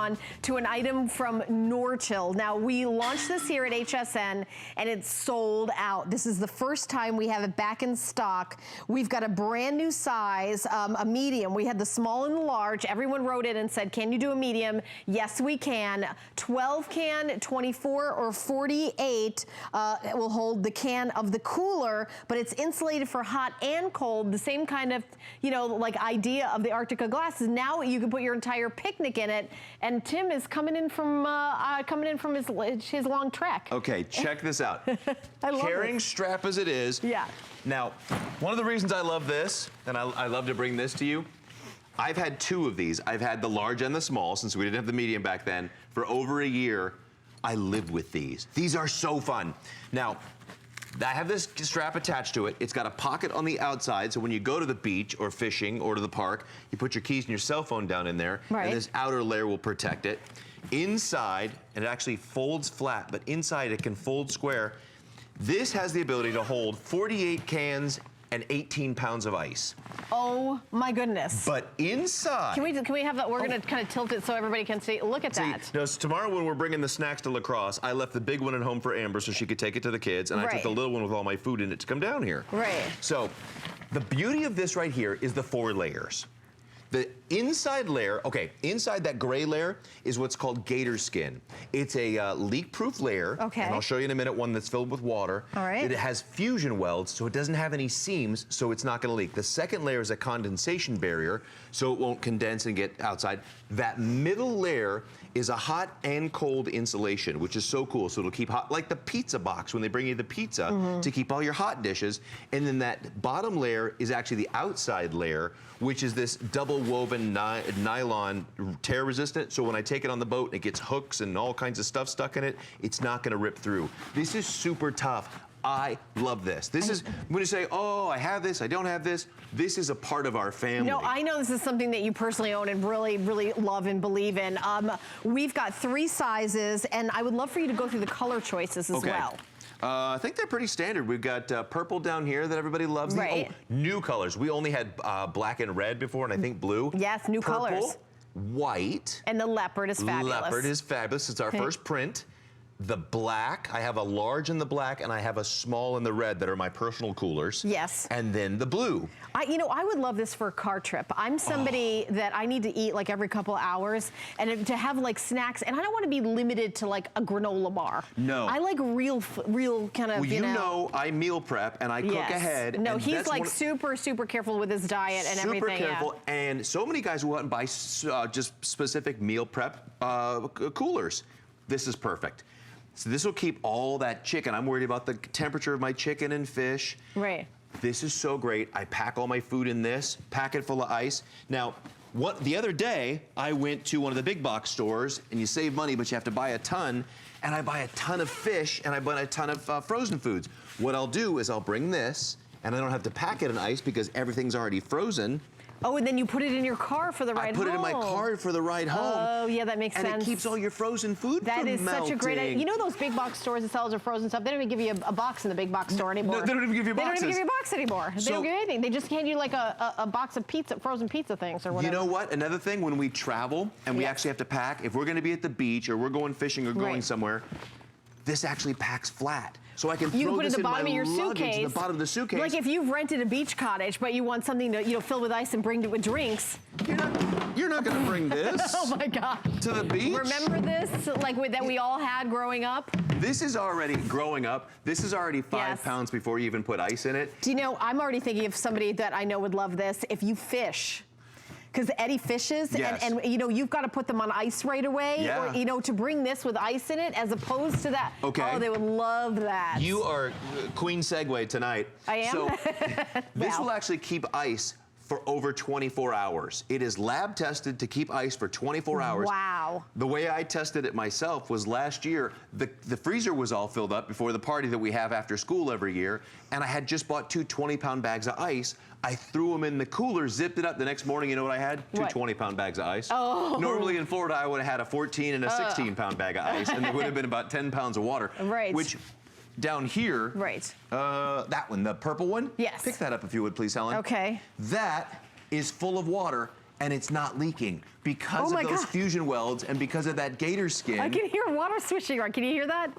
on to an item from NorChill. Now, we launched this here at HSN, and it's sold out. This is the first time we have it back in stock. We've got a brand new size, a medium. We had the small and the large. Everyone wrote in and said, can you do a medium? Yes, we can. 12 can, 24 or 48 will hold the can of the cooler, but it's insulated for hot and cold. The same kind of, you know, like idea of the Arctica glasses. Now you can put your entire picnic in it. And Tim is coming in from his long trek. Okay, check this out. I love Carrying strap as it is. Yeah. Now, one of the reasons I love this, and I love to bring this to you, I've had two of these. I've had the large and the small, since we didn't have the medium back then. For over a year, I lived with these. These are so fun. Now, I have this strap attached to it. It's got a pocket on the outside, so when you go to the beach or fishing or to the park, you put your keys and your cell phone down in there, and this outer layer will protect it. Inside, and it actually folds flat, but inside it can fold square. This has the ability to hold 48 cans and 18 pounds of ice. Oh my goodness. But inside... Can we have that? We're gonna kind of tilt it so everybody can see. Look at that. No, so tomorrow when we're bringing the snacks to lacrosse, I left the big one at home for Amber so she could take it to the kids, and I took the little one with all my food in it to come down here. Right. So, the beauty of this right here is the 4 layers. The inside layer, okay, inside that gray layer is what's called gator skin. It's a leak-proof layer, and I'll show you in a minute one that's filled with water. All right. It has fusion welds, so it doesn't have any seams, so it's not gonna leak. The second layer is a condensation barrier, so it won't condense and get outside. That middle layer is a hot and cold insulation, which is so cool. So it'll keep hot, like the pizza box when they bring you the pizza, to keep all your hot dishes. And then that bottom layer is actually the outside layer, which is this double woven nylon, tear resistant. So when I take it on the boat and it gets hooks and all kinds of stuff stuck in it, it's not gonna rip through. This is super tough. I love this. This is, when you say, oh, I have this, I don't have this, this is a part of our family. No, I know this is something that you personally own and really, really love and believe in. We've got 3 sizes, and I would love for you to go through the color choices as well. I think they're pretty standard. We've got purple down here that everybody loves. Oh, new colors. We only had black and red before, and I think blue. Yes, new colors. White. And the leopard is fabulous. Leopard is fabulous. It's our first print. The black, I have a large in the black and I have a small in the red that are my personal coolers. Yes. And then the blue. You know, I would love this for a car trip. I'm somebody that I need to eat like every couple hours, and to have like snacks, and I don't want to be limited to like a granola bar. No. I like real kind of, you know, I meal prep and I cook ahead. No, he's like super careful with his diet and everything. Super careful, and so many guys will go out and buy just specific meal prep coolers. This is perfect. So this will keep all that chicken. I'm worried about the temperature of my chicken and fish. Right. This is so great. I pack all my food in this, pack it full of ice. Now, the other day, I went to one of the big box stores, and you save money, but you have to buy a ton, and I buy a ton of fish, and I buy a ton of frozen foods. What I'll do is I'll bring this, and I don't have to pack it in ice because everything's already frozen. Oh, and then you put it in your car for the ride home. I put it in my car for the ride home. Oh, yeah, that makes sense. And it keeps all your frozen food from melting. That is such a great idea. You know those big box stores that sell their frozen stuff? They don't even give you a box in the big box store anymore. No, they don't even give you boxes. They don't even give you a box anymore. They don't give you anything. They just hand you like a box of frozen pizza things or whatever. You know what? Another thing, when we travel and we actually have to pack, if we're gonna be at the beach or we're going fishing or going somewhere, this actually packs flat. So I can throw this in my luggage, the bottom of the suitcase. Like if you've rented a beach cottage, but you want something to fill with ice and bring to with drinks. You're not gonna bring this. Oh my God. To the beach. Remember this, that we all had growing up? This is already growing up. This is already 5 pounds before you even put ice in it. Do you know? I'm already thinking of somebody that I know would love this. If you fish. Because Eddie fishes, and you know, you've got to put them on ice right away, or you know, to bring this with ice in it, as opposed to that. Okay. Oh, they would love that. You are Queen Segue tonight. I am. So this will actually keep ice for over 24 hours. It is lab tested to keep ice for 24 hours. Wow. The way I tested it myself was last year, the freezer was all filled up before the party that we have after school every year, and I had just bought 2 20-pound bags of ice. I threw them in the cooler, zipped it up. The next morning, you know what I had? 2 20-pound bags of ice. Oh. Normally in Florida, I would have had a 14 and a 16-pound bag of ice, and there would have been about 10 pounds of water. Right. Which, down here, that one, the purple one. Yes. Pick that up if you would, please, Helen. Okay. That is full of water and it's not leaking because of those fusion welds and because of that gator skin. I can hear water swishing around. Can you hear that?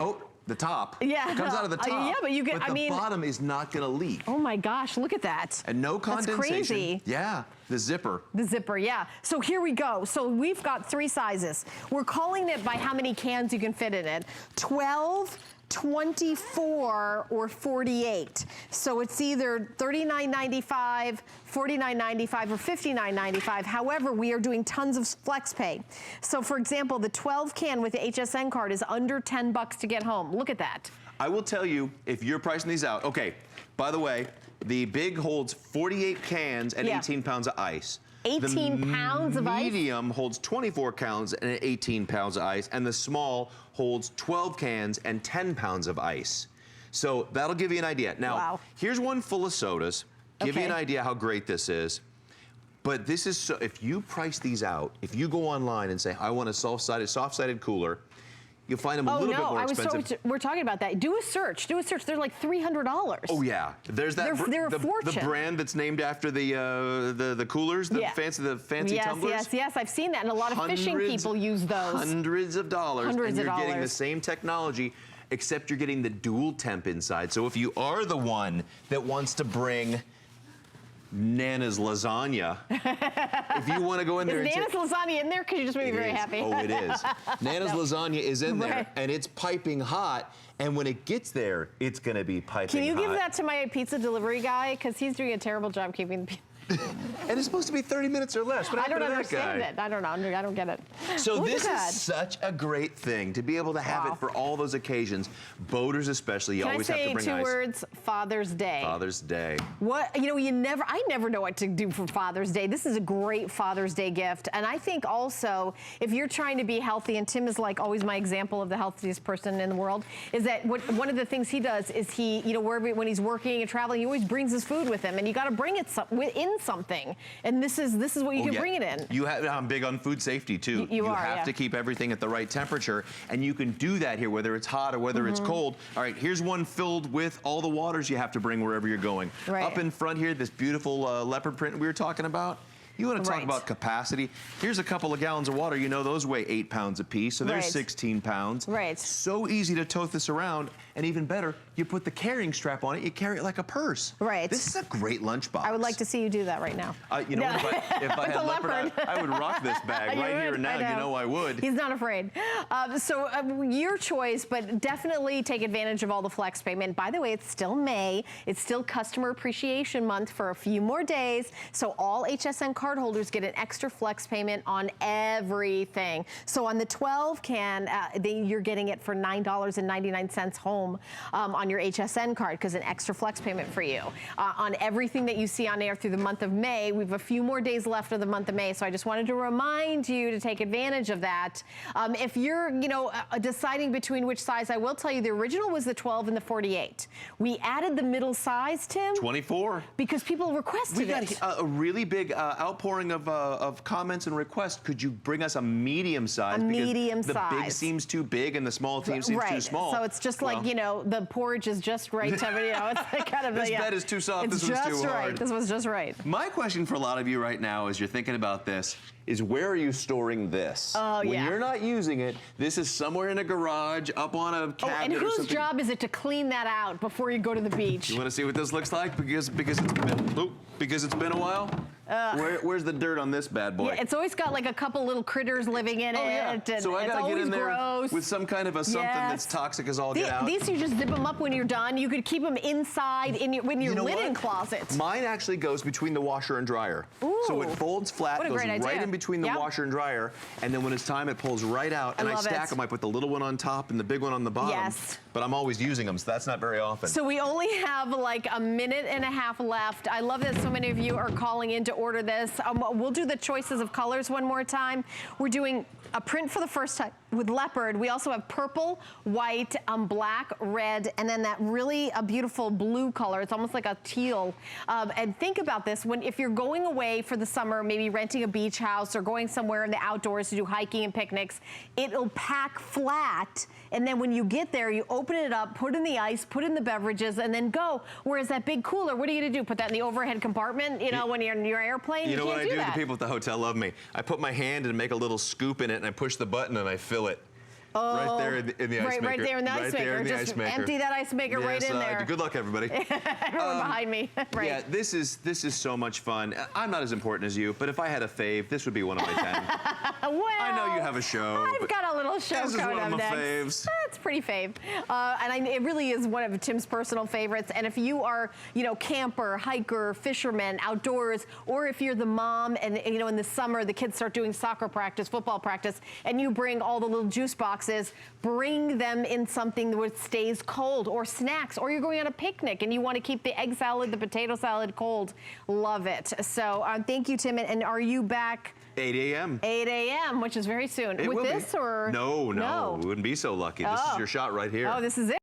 Oh, the top. Yeah. It comes out of the top. Yeah, but you get, the bottom is not gonna leak. Oh my gosh, look at that. And no condensation. That's crazy. Yeah, the zipper. The zipper, yeah. So here we go. So we've got 3 sizes. We're calling it by how many cans you can fit in it. 12, 24, or 48. So it's either $39.95, $49.95, or $59.95. However, we are doing tons of flex pay. So for example, the 12 can with the HSN card is under 10 bucks to get home. Look at that. I will tell you, if you're pricing these out, okay, by the way, the big holds 48 cans and 18 pounds of ice. 18 pounds of ice? The medium holds 24 cans and 18 pounds of ice, and the small holds 12 cans and 10 pounds of ice. So that'll give you an idea. Now, here's one full of sodas. Give you an idea how great this is. But this is, so, if you price these out, if you go online and say, I want a soft-sided cooler, you'll find them a little bit more expensive. We're talking about that. Do a search. They're like $300. Oh yeah, there's that. They're a fortune. The brand that's named after the coolers, the fancy tumblers. Yes. I've seen that, and a lot of fishing people use those. Hundreds of dollars, and you're getting the same technology, except you're getting the DualTemp inside. So if you are the one that wants to bring Nana's lasagna. If you want to go in there, is Nana's lasagna in there? Because you just made me very happy. Oh, it is. Nana's lasagna is in there, and it's piping hot. And when it gets there, it's going to be piping hot. Can you give that to my pizza delivery guy? Because he's doing a terrible job keeping the And it's supposed to be 30 minutes or less. What happened to that guy? I don't understand it. I don't know. I don't get it. So this is such a great thing to be able to have it for all those occasions. Boaters especially, you always have to bring ice. Can I say 2 words? Father's Day. Father's Day. What, I never know what to do for Father's Day. This is a great Father's Day gift. And I think also, if you're trying to be healthy, and Tim is like always my example of the healthiest person in the world, is that one of the things he does is he, when he's working and traveling, he always brings his food with him, and you got to bring it in something. And this is what you can bring it in. I'm big on food safety too. You have to keep everything at the right temperature, and you can do that here, whether it's hot or whether it's cold. All right, here's one filled with all the waters you have to bring wherever you're going. Up in front here, this beautiful leopard print we were talking about. You want to talk about capacity? Here's a couple of gallons of water. You know those weigh 8 pounds apiece, so there's 16 pounds. So easy to tote this around, and even better, you put the carrying strap on it, you carry it like a purse. This is a great lunchbox. I would like to see you do that right now. You know, if I had leopard, I would rock this bag right here and now. You know I would. He's not afraid. Your choice, but definitely take advantage of all the flex payment. By the way, it's still May. It's still Customer Appreciation Month for a few more days, so all HSN cardholders get an extra flex payment on everything. So on the 12 can, you're getting it for $9.99 home on your HSN card, because an extra flex payment for you. On everything that you see on air through the month of May, we have a few more days left of the month of May, so I just wanted to remind you to take advantage of that. If you're, deciding between which size, I will tell you the original was the 12 and the 48. We added the middle size, Tim. 24. Because people requested it. We got a really big outpouring of comments and requests. Could you bring us a medium size? The big seems too big and the small seems too small. So it's just like, the porridge is just right. It's kind of this bed is too soft. This one's too hard. This was just right. My question for a lot of you right now, as you're thinking about this, is where are you storing this? When you're not using it, this is somewhere in a garage, up on a cabinet and whose job is it to clean that out before you go to the beach? You want to see what this looks like? Because it's been a while? Where's the dirt on this bad boy? Yeah, it's always got like a couple little critters living in it. And so I gotta get in there with some kind of something that's toxic as all get out. These you just zip them up when you're done. You could keep them inside in your linen closet. Mine actually goes between the washer and dryer. So it folds flat, goes right in between the washer and dryer, and then when it's time, it pulls right out. And I stack them. I put the little one on top and the big one on the bottom. But I'm always using them, so that's not very often. So we only have like a minute and a half left. I love that so many of you are calling in to order this. We'll do the choices of colors one more time. We're doing a print for the first time with leopard. We also have purple, white, black, red, and then that really beautiful blue color. It's almost like a teal. And think about this, if you're going away for the summer, maybe renting a beach house or going somewhere in the outdoors to do hiking and picnics, it'll pack flat. And then when you get there, you open it up, put in the ice, put in the beverages, and then go. Whereas that big cooler, what are you gonna do? Put that in the overhead compartment, when you're airplane. You know what I do? That. The people at the hotel love me. I put my hand and make a little scoop in it, and I push the button and I fill it. Oh, right there in the ice maker. Right there in the ice maker. Just empty that ice maker right in there. Good luck, everybody. Everyone behind me. Right. Yeah, this is so much fun. I'm not as important as you, but if I had a fave, this would be one of my 10. Well, I know you have a show. I've got a little show coming up next. Faves. That's pretty fave. It really is one of Tim's personal favorites. And if you are, camper, hiker, fisherman, outdoors, or if you're the mom and, in the summer, the kids start doing soccer practice, football practice, and you bring all the little juice boxes, bring them in something that stays cold, or snacks, or you're going on a picnic and you want to keep the egg salad, the potato salad cold. Love it. So thank you, Tim. And are you back? 8 a.m. 8 a.m., which is very soon. With this or? No. We wouldn't be so lucky. This is your shot right here. Oh, this is it.